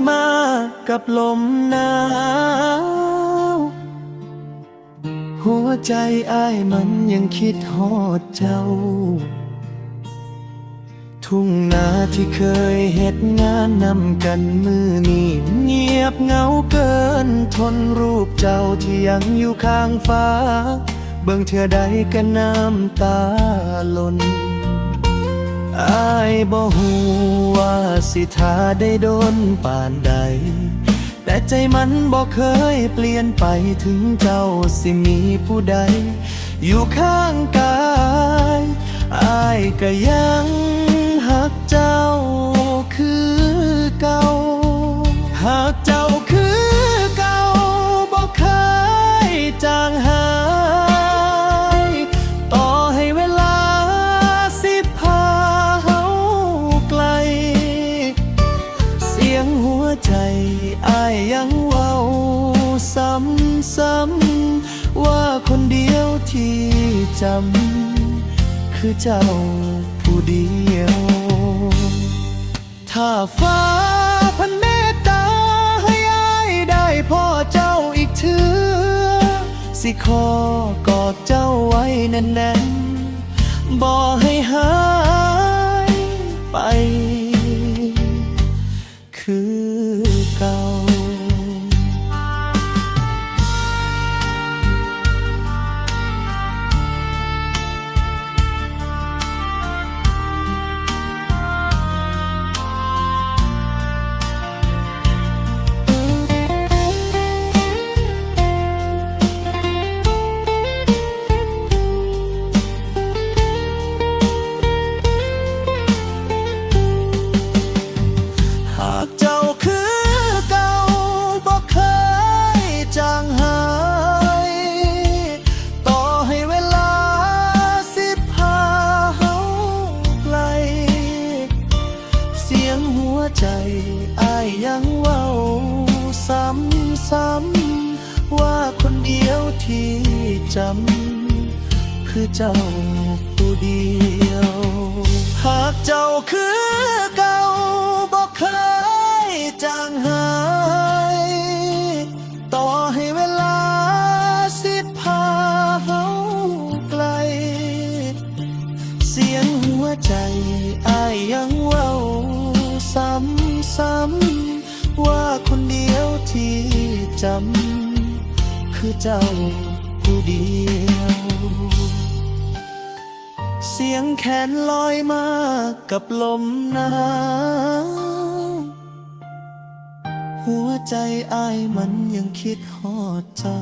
มากับลมหนาวหัวใจอ้ายมันยังคิดฮอดเจ้าทุ่งนาที่เคยเฮ็ดงานนำกันมือนี้เงียบเหงาเกินทนรูปเจ้าที่ยังอยู่ข้างฟ้าเบิ่งเธอใดก็น้ำตาหล่นอ้ายบ่ฮู้ว่าสิท่าได้โดนปานใดแต่ใจมันบ่เคยเปลี่ยนไปถึงเจ้าสิมีผู้ใดอยู่ข้างกายอ้ายก็ยังหักเจ้าคือเก่าหากเจ้าคือเก่าบ่เคยจางหายต่อให้เวลาสิพาเฮาไกลเสียงหัวใจอ้ายยังเว้าซ้ำๆว่าคนเดียวที่จำคือเจ้าผู้เดียวถ้าฟ้าพันเมตตาให้อ้ายได้พ่อเจ้าอีกเทื่อสิขอกอดเจ้าไว้แน่นๆบ่ให้หายไปคือเก่าหากเจ้าคือเก่าบ่เคยจางหายต่อให้เวลาสิพาเฮาไกลเสียงหัวใจอ้ายยังเว้าซ้ำๆว่าคนเดียวที่จำคือเจ้าผู้เดียวหากเจ้าคือเก่าบ่เคยจางหายต่อให้เวลาสิพาเฮาไกลเสียงหัวใจอ้ายยังเว้าซ้ำๆว่าคนเดียวที่จำคือเจ้าผู้เดียวเสียงแขนลอยมากับลมหนาวหัวใจอ้ายมันยังคิดฮอดเจ้า